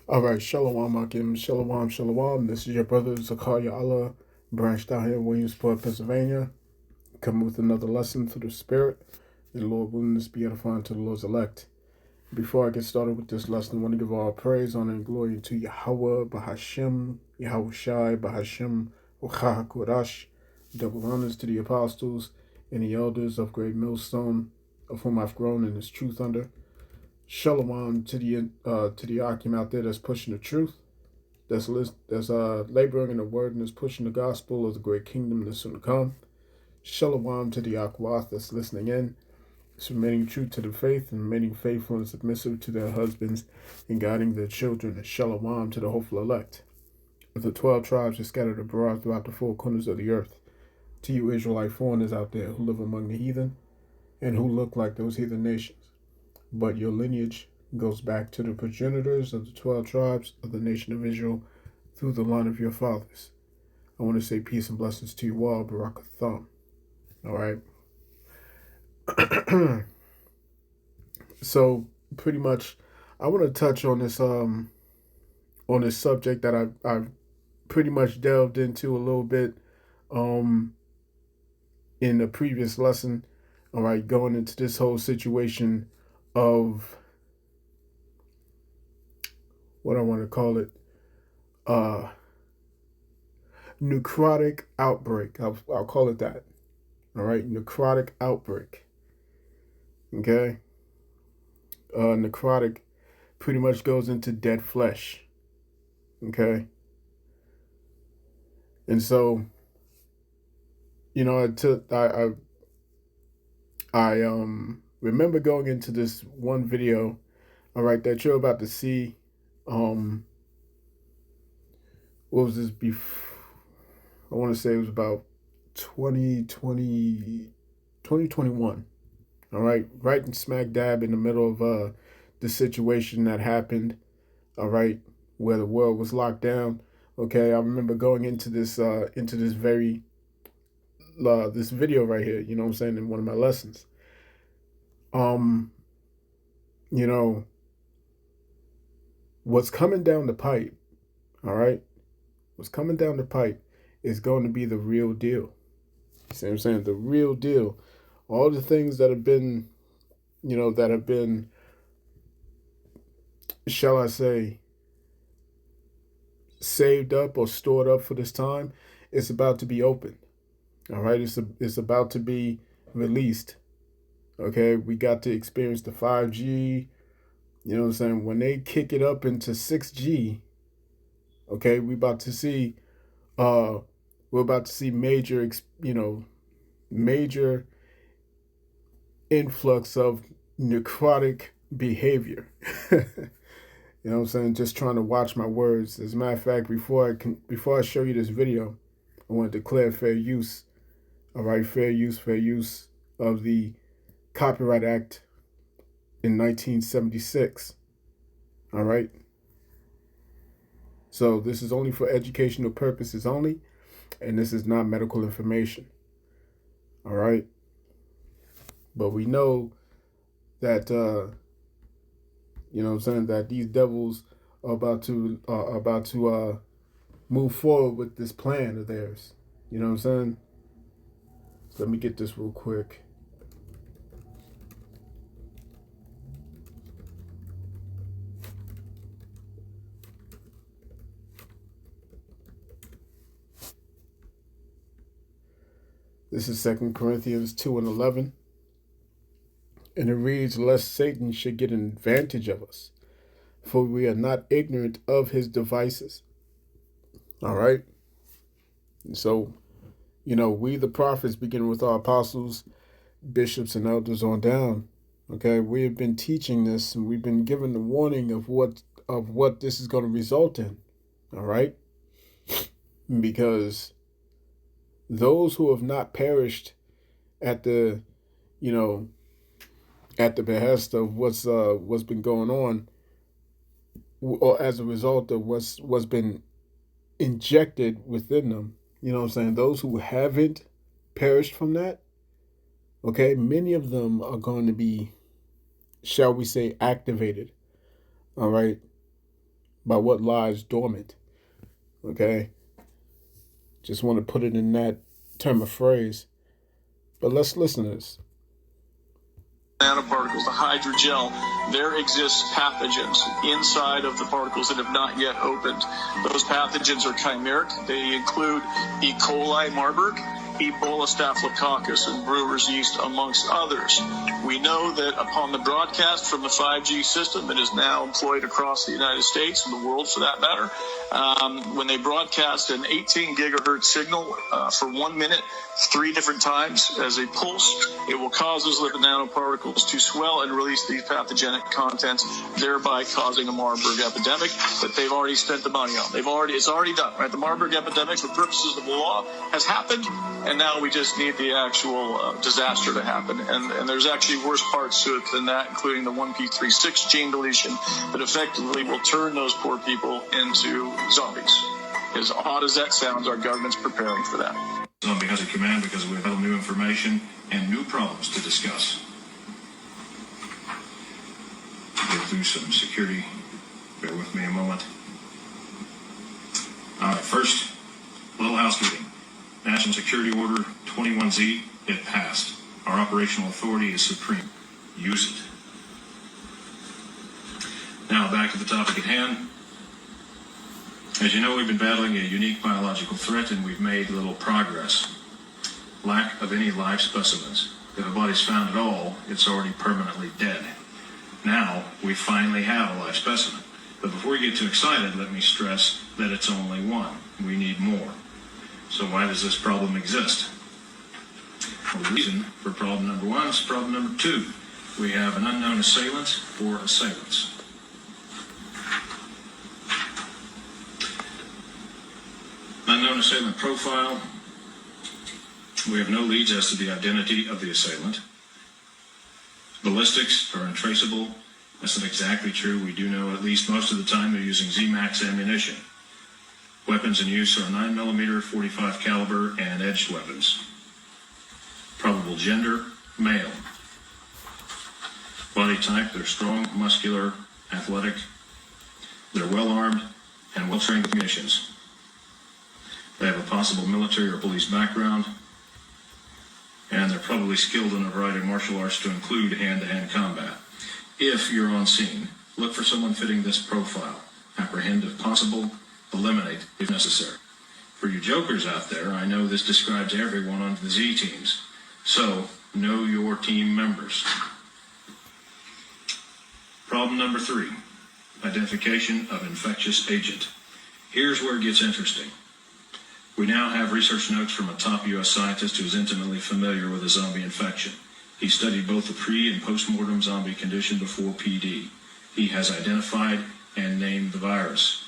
All right, Shalom Akim, Shalom, Shalom. This is your brother Zakaria Allah, branched out here in Williamsport, Pennsylvania, coming with another lesson through the Spirit. And the Lord willing this be edifying to the Lord's elect. Before I get started with this lesson, I want to give all praise, honor, and glory to Yahweh, Bahashem, Yahweh Shai, Bahashem, Uchaha Kodash. Double honors to the apostles and the elders of Great Millstone, of whom I've grown in His truth under. Shalom to the Akim out there that's pushing the truth, that's laboring in the word and is pushing the gospel of the great kingdom that's soon to come. Shalom to the Akwath that's listening in, submitting true to the faith and remaining faithful and submissive to their husbands and guiding their children. And shalom to the hopeful elect of the 12 tribes that scattered abroad throughout the four corners of the earth. To you Israelite foreigners out there who live among the heathen and who look like those heathen nations, but your lineage goes back to the progenitors of the 12 tribes of the nation of Israel through the line of your fathers. I want to say peace and blessings to you all, Barakatham. All right. So pretty much, I want to touch on this subject that I've pretty much delved into a little bit in the previous lesson. All right, going into this whole situation of what I want to call it, necrotic outbreak. I'll call it that. All right, necrotic outbreak. Okay, necrotic pretty much goes into dead flesh. Okay, and so I remember going into this one video. All right, that you're about to see. What was this before? I want to say it was about 2021. All right in smack dab in the middle of the situation that happened. All right, where the world was locked down. Okay, I remember going into this very this video right here. You know what I'm saying, in one of my lessons. You know what's coming down the pipe. All right, what's coming down the pipe is going to be the real deal. You see what I'm saying? The real deal. All the things that have been, shall I say, saved up or stored up for this time, it's about to be opened. All right, it's about to be released. Okay, we got to experience the 5G. You know what I'm saying? When they kick it up into 6G, okay, we're about to see major, major influx of necrotic behavior. You know what I'm saying? Just trying to watch my words. As a matter of fact, before I show you this video, I want to declare fair use. All right, fair use of the Copyright Act in 1976. All right. So this is only for educational purposes only, and this is not medical information. All right. But we know that you know what I'm saying, that these devils are about to move forward with this plan of theirs. You know what I'm saying? So let me get this real quick. This is 2 Corinthians 2:11. And it reads, lest Satan should get an advantage of us, for we are not ignorant of his devices. All right. And so, we the prophets, beginning with our apostles, bishops, and elders on down, okay, we have been teaching this, and we've been given the warning of what this is going to result in. All right. Because those who have not perished at the behest of what's been going on, or as a result of what's been injected within them, you know what I'm saying, those who haven't perished from that, okay, many of them are going to be shall we say, activated, all right, by what lies dormant, okay? Just want to put it in that term of phrase. But let's listen to this. Nanoparticles, the hydrogel, there exists pathogens inside of the particles that have not yet opened. Those pathogens are chimeric. They include E. coli, Marburg, Ebola, Staphylococcus, and brewer's yeast, amongst others. We know that upon the broadcast from the 5G system that is now employed across the United States and the world for that matter, when they broadcast an 18 gigahertz signal for 1 minute, 3 different times as a pulse, it will cause those lipid nanoparticles to swell and release these pathogenic contents, thereby causing a Marburg epidemic that they've already spent the money on. It's already done, right? The Marburg epidemic, for purposes of the law, has happened, and now we just need the actual disaster to happen. And there's actually worse parts to it than that, including the 1p36 gene deletion that effectively will turn those poor people into zombies. As odd as that sounds, our government's preparing for that. Zombie has a command because we have new information and new problems to discuss. Get through some security. Bear with me a moment. All right, first, a little housekeeping. National Security Order 21Z, it passed. Our operational authority is supreme. Use it. Now, back to the topic at hand. As you know, we've been battling a unique biological threat, and we've made little progress. Lack of any live specimens. If a body's found at all, it's already permanently dead. Now, we finally have a live specimen. But before we get too excited, let me stress that it's only one. We need more. So why does this problem exist? Well, the reason for problem number one is problem number two. We have an unknown assailant or assailants. Unknown assailant profile. We have no leads as to the identity of the assailant. Ballistics are untraceable. That's not exactly true. We do know at least most of the time they're using Z-Max ammunition. Weapons in use are 9mm, 45 caliber, and edged weapons. Probable gender, male. Body type, they're strong, muscular, athletic. They're well-armed and well-trained with munitions. They have a possible military or police background, and they're probably skilled in a variety of martial arts to include hand-to-hand combat. If you're on scene, look for someone fitting this profile. Apprehend if possible, eliminate if necessary. For you jokers out there, I know this describes everyone on the Z teams, so know your team members. Problem number three, identification of infectious agent. Here's where it gets interesting. We now have research notes from a top U.S. scientist who is intimately familiar with a zombie infection. He studied both the pre- and post-mortem zombie condition before PD. He has identified and named the virus,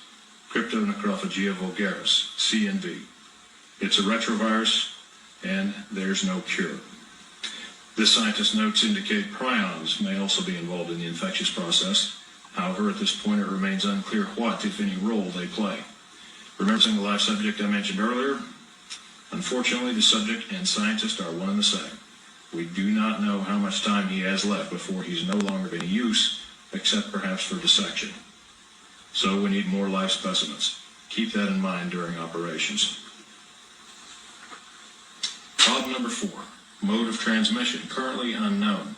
Cryptonecrophagia vulgaris, CNV. It's a retrovirus, and there's no cure. This scientist's notes indicate prions may also be involved in the infectious process. However, at this point, it remains unclear what, if any, role they play. Remembering the live subject I mentioned earlier, unfortunately, the subject and scientist are one and the same. We do not know how much time he has left before he's no longer of any use, except perhaps for dissection. So we need more live specimens. Keep that in mind during operations. Problem number four, mode of transmission, currently unknown.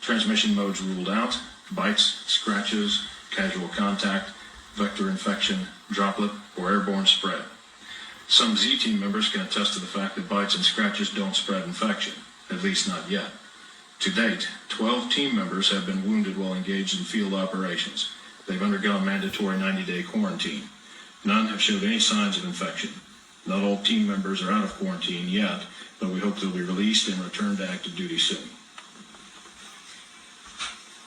Transmission modes ruled out: bites, scratches, casual contact, vector infection, droplet, or airborne spread. Some Z team members can attest to the fact that bites and scratches don't spread infection, at least not yet. To date, 12 team members have been wounded while engaged in field operations. They've undergone mandatory 90-day quarantine. None have showed any signs of infection. Not all team members are out of quarantine yet, but we hope they'll be released and return to active duty soon.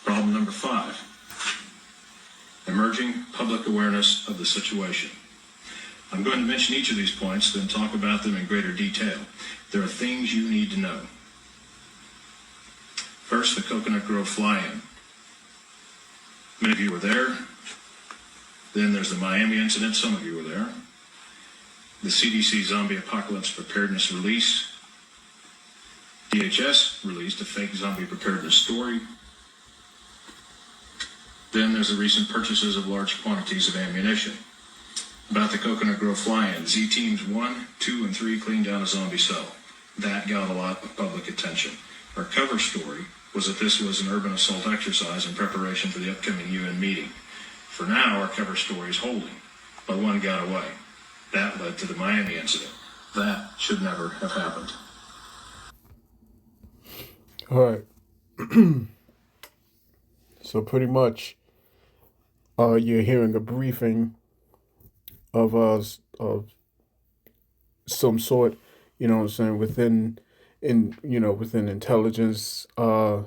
Problem number five, emerging public awareness of the situation. I'm going to mention each of these points, then talk about them in greater detail. There are things you need to know. First, the Coconut Grove fly-in. Many of you were there. Then there's the Miami incident. Some of you were there. The CDC Zombie Apocalypse Preparedness Release. DHS released a fake zombie preparedness story. Then there's the recent purchases of large quantities of ammunition. About the Coconut Grove fly-in, Z Teams 1, 2, and 3 cleaned down a zombie cell. That got a lot of public attention. Our cover story was that this was an urban assault exercise in preparation for the upcoming UN meeting. For now, our cover story is holding, but one got away. That led to the Miami incident. That should never have happened. All right. So pretty much, you're hearing a briefing of some sort, you know what I'm saying, within intelligence, what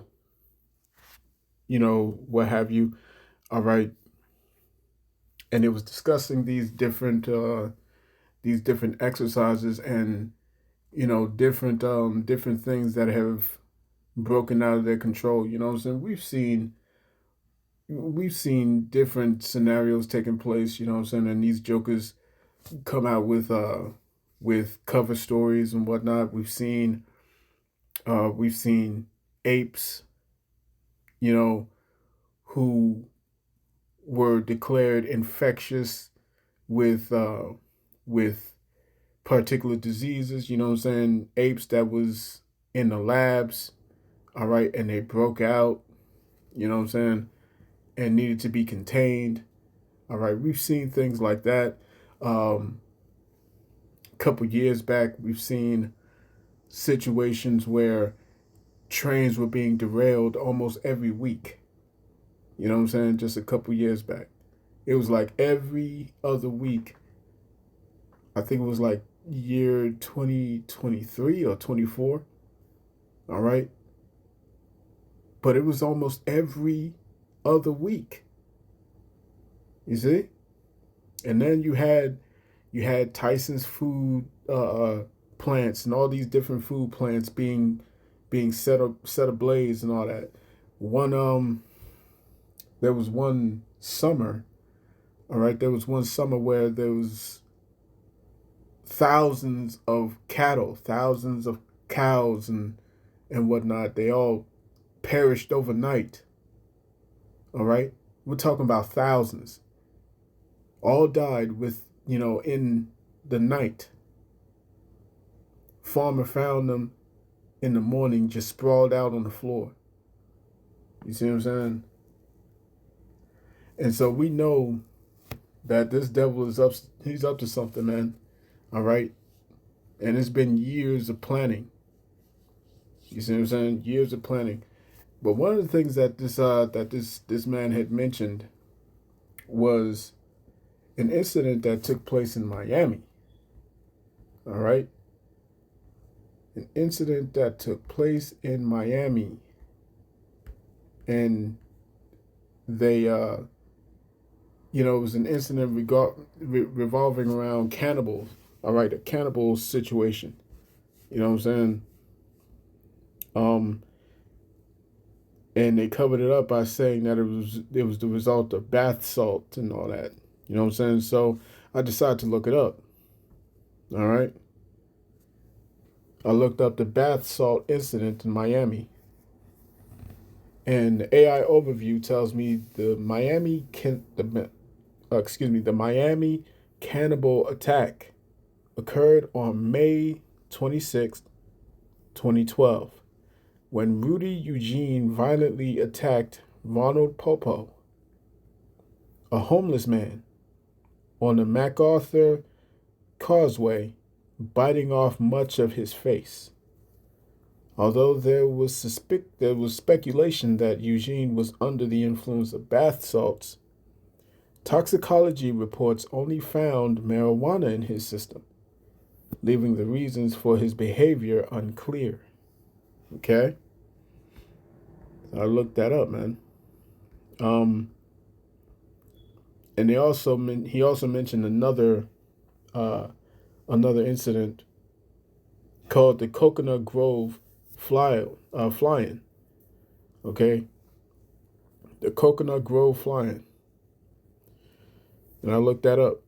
have you. All right. And it was discussing these different exercises and different things that have broken out of their control. You know what I'm saying? We've seen different scenarios taking place, you know what I'm saying, and these jokers come out with cover stories and whatnot. We've seen apes, who were declared infectious with particular diseases, you know what I'm saying? Apes that was in the labs, all right, and they broke out, you know what I'm saying, and needed to be contained. All right, we've seen things like that. A couple years back, we've seen situations where trains were being derailed almost every week. You know what I'm saying? Just a couple years back. It was like every other week. I think it was like year 2023 or 24. All right. But it was almost every other week. You see? And then you had Tyson's food plants and all these different food plants being set ablaze and all that. There was one summer, all right, there was one summer where there was thousands of cattle, thousands of cows and whatnot. They all perished overnight. All right? We're talking about thousands. All died in the night. Farmer found them in the morning just sprawled out on the floor. You see what I'm saying? And so we know that this devil he's up to something, man. All right? And it's been years of planning. You see what I'm saying? Years of planning. But one of the things that this man had mentioned was an incident that took place in Miami. All right? An incident that took place in Miami. And they it was an incident revolving around cannibals. All right, a cannibal situation. You know what I'm saying? And they covered it up by saying that it was the result of bath salts and all that. You know what I'm saying? So I decided to look it up. All right. I looked up the bath salt incident in Miami. And the AI overview tells me the Miami cannibal attack occurred on May 26th, 2012, when Rudy Eugene violently attacked Ronald Popo, a homeless man, on the MacArthur Causeway, biting off much of his face. Although there was speculation that Eugene was under the influence of bath salts, toxicology reports only found marijuana in his system, leaving the reasons for his behavior unclear. Okay? I looked that up, man. And he also mentioned another incident called the Coconut Grove flying. Okay? The Coconut Grove flying. And I looked that up.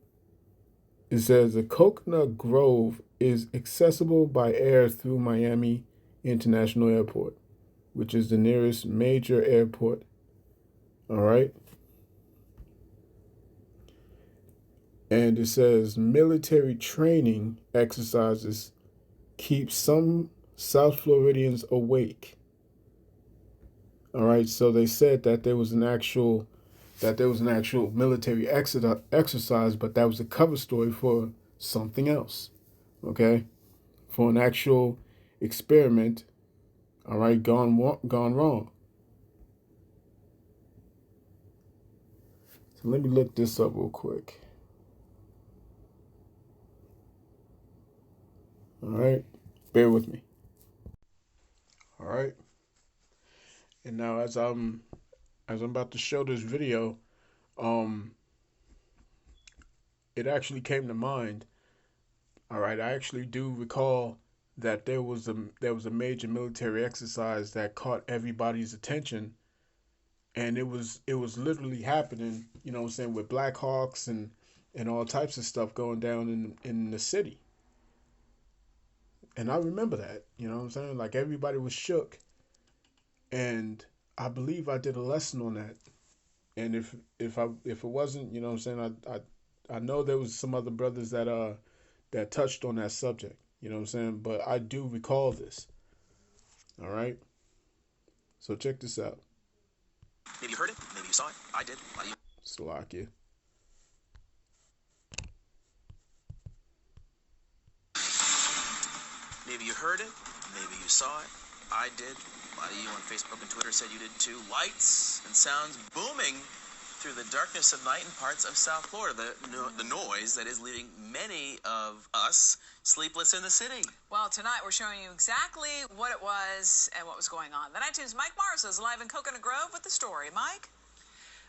It says the Coconut Grove is accessible by air through Miami International Airport, which is the nearest major airport. All right? And it says military training exercises keep some South Floridians awake. All right, so they said that there was an actual military exercise, but that was a cover story for something else. Okay, for an actual experiment. All right, gone wrong. So let me look this up real quick. All right, bear with me. All right, and now as I'm about to show this video, um, it actually came to mind. All right, I actually do recall that there was a major military exercise that caught everybody's attention, and it was literally happening. You know what I'm saying, with Black Hawks and all types of stuff going down in the city. And I remember that. You know what I'm saying, like everybody was shook, and I believe I did a lesson on that. And if it wasn't, you know what I'm saying, I know there was some other brothers that touched on that subject. You know what I'm saying? But I do recall this. All right. So check this out. Maybe you heard it. Maybe you saw it. I did. Why do you? Slovakia. Maybe you heard it. Maybe you saw it. I did. A lot of you on Facebook and Twitter said you did too. Lights and sounds booming through the darkness of night in parts of South Florida. The noise that is leaving many of us sleepless in the city. Well, tonight we're showing you exactly what it was and what was going on. The 19's Mike Morris is live in Coconut Grove with the story. Mike?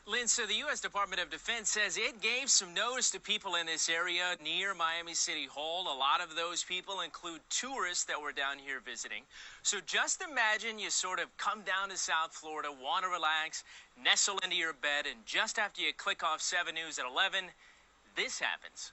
Lynn, so the U.S. Department of Defense says it gave some notice to people in this area near Miami City Hall. A lot of those people include tourists that were down here visiting. So just imagine you sort of come down to South Florida, want to relax, nestle into your bed, and just after you click off 7 News at 11, this happens.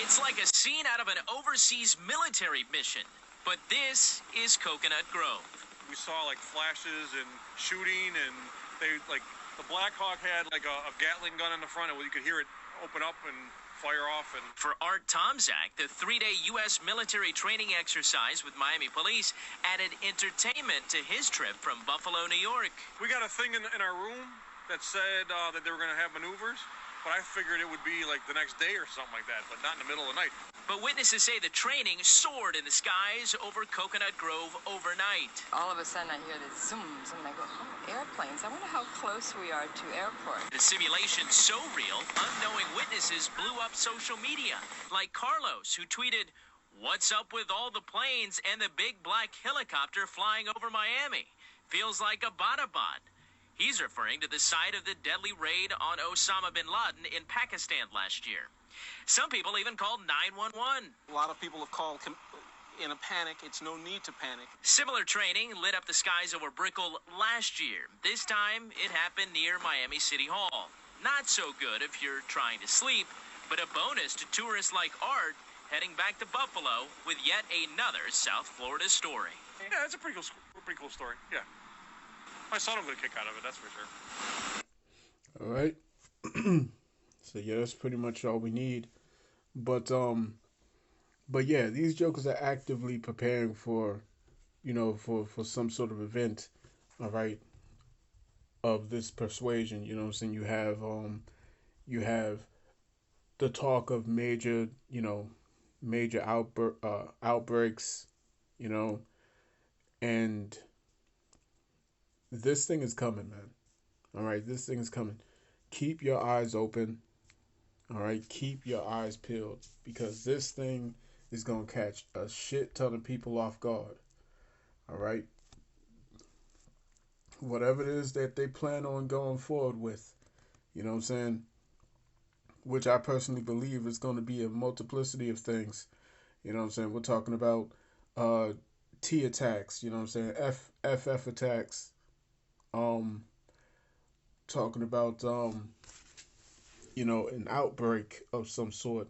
It's like a scene out of an overseas military mission, but this is Coconut Grove. We saw like flashes and shooting, and they like the Black Hawk had like a Gatling gun in the front, and you could hear it open up and fire off. And for Art Tomzak, the 3-day U.S. military training exercise with Miami police added entertainment to his trip from Buffalo, New York. We got a thing in our room that said that they were going to have maneuvers, but I figured it would be like the next day or something like that, but not in the middle of the night. But witnesses say the training soared in the skies over Coconut Grove overnight. All of a sudden I hear this zooms and I go, oh, airplanes. I wonder how close we are to airport. The simulation so real, unknowing witnesses blew up social media, like Carlos, who tweeted, "What's up with all the planes and the big black helicopter flying over Miami? Feels like a Badabad." He's referring to the site of the deadly raid on Osama bin Laden in Pakistan last year. Some people even called 911. A lot of people have called in a panic. It's no need to panic. Similar training lit up the skies over Brickell last year. This time, it happened near Miami City Hall. Not so good if you're trying to sleep, but a bonus to tourists like Art heading back to Buffalo with yet another South Florida story. Yeah, it's a pretty cool story. Yeah, my son will get a kick out of it. That's for sure. All right. So yeah, that's pretty much all we need. But yeah, these jokers are actively preparing for, you know, for some sort of event, all right, of this persuasion. You know what I'm saying? You have the talk of major, you know, major outbreaks, you know, and this thing is coming, man. All right, this thing is coming. Keep your eyes open. All right, keep your eyes peeled, because this thing is going to catch a shit ton of people off guard. All right. Whatever it is that they plan on going forward with, you know what I'm saying? Which I personally believe is going to be a multiplicity of things. You know what I'm saying? We're talking about T attacks, you know what I'm saying? FF attacks. Talking about you know, an outbreak of some sort,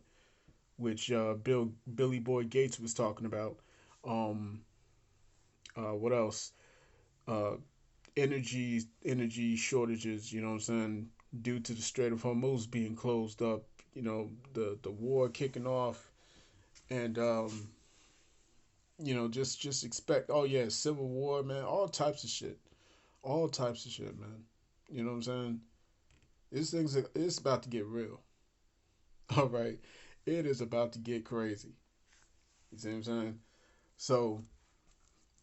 which Billy Boy Gates was talking about. What else? energy shortages. You know what I'm saying? Due to the Strait of Hormuz being closed up. You know, the war kicking off, and just expect. Oh yeah, civil war, man. All types of shit, man. You know what I'm saying? It's about to get real. All right, it is about to get crazy. You see what I'm saying? So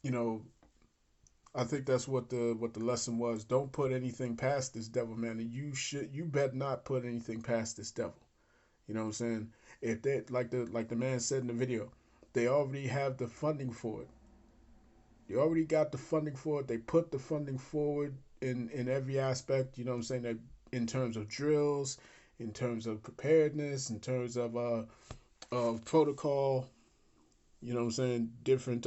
you know, I think that's what the lesson was. Don't put anything past this devil, man. And you better not put anything past this devil. You know what I'm saying? If they like the man said in the video, they already have the funding for it. They already got the funding for it. They put the funding forward in every aspect. You know what I'm saying? That in terms of drills, in terms of preparedness, in terms of protocol. You know what I'm saying? Different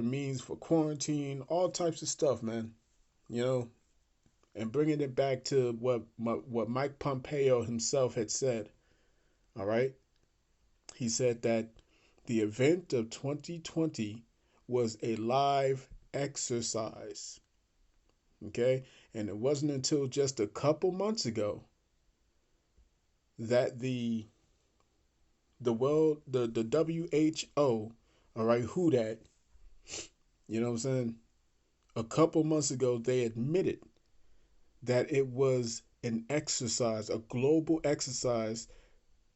means for quarantine, all types of stuff, man. You know, and bringing it back to what Mike Pompeo himself had said. All right, he said that the event of 2020 was a live exercise. Okay, and it wasn't until just a couple months ago that the WHO, all right, who that, you know what I'm saying? A couple months ago, they admitted that it was an exercise, a global exercise,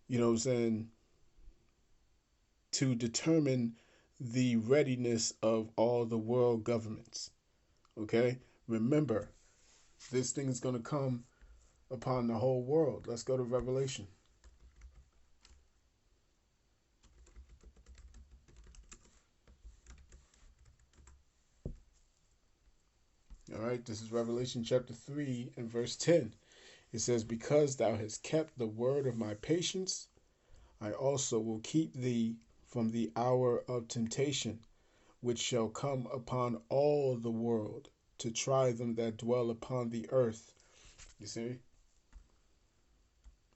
you know what I'm saying, to determine the readiness of all the world governments. Okay? Remember, this thing is going to come upon the whole world. Let's go to Revelation. All right, this is Revelation chapter 3 and verse 10. It says, "Because thou hast kept the word of my patience, I also will keep thee from the hour of temptation, which shall come upon all the world to try them that dwell upon the earth." You see?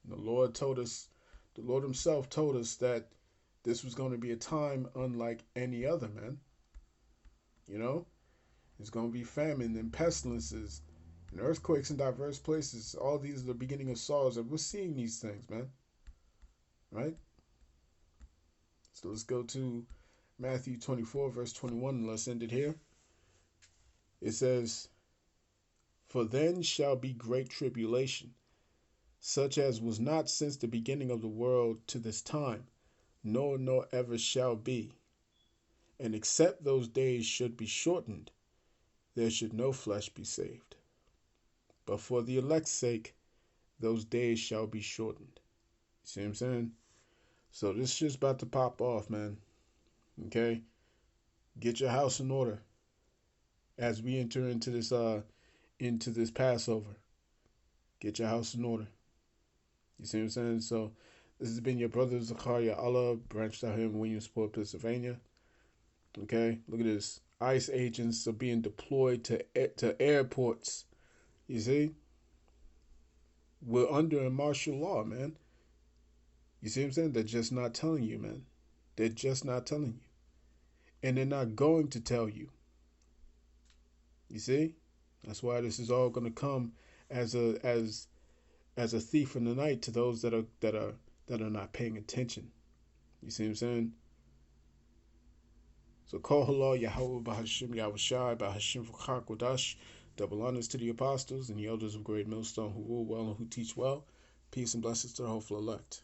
The Lord told us, the Lord Himself told us that this was going to be a time unlike any other, man. You know? There's going to be famine and pestilences and earthquakes in diverse places. All these are the beginning of sorrows, and we're seeing these things, man. Right? So let's go to Matthew 24, verse 21, and let's end it here. It says, "For then shall be great tribulation, such as was not since the beginning of the world to this time, nor ever shall be. And except those days should be shortened, there should no flesh be saved. But for the elect's sake, those days shall be shortened." You see what I'm saying? So this shit's about to pop off, man. Okay? Get your house in order as we enter into this Passover. Get your house in order. You see what I'm saying? So this has been your brother Zakaria Allah, branched out here in Williamsport, Pennsylvania. Okay, look at this. ICE agents are being deployed to airports. You see? We're under a martial law, man. You see what I'm saying? They're just not telling you, man. They're just not telling you. And they're not going to tell you. You see? That's why this is all going to come as a thief in the night to those that are not paying attention. You see what I'm saying? So call halal Yahweh Bahashim Yahushai Bahashim Fukakwadash. Double honors to the apostles and the elders of Great Millstone who rule well and who teach well. Peace and blessings to the hopeful elect.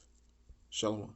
Shalom.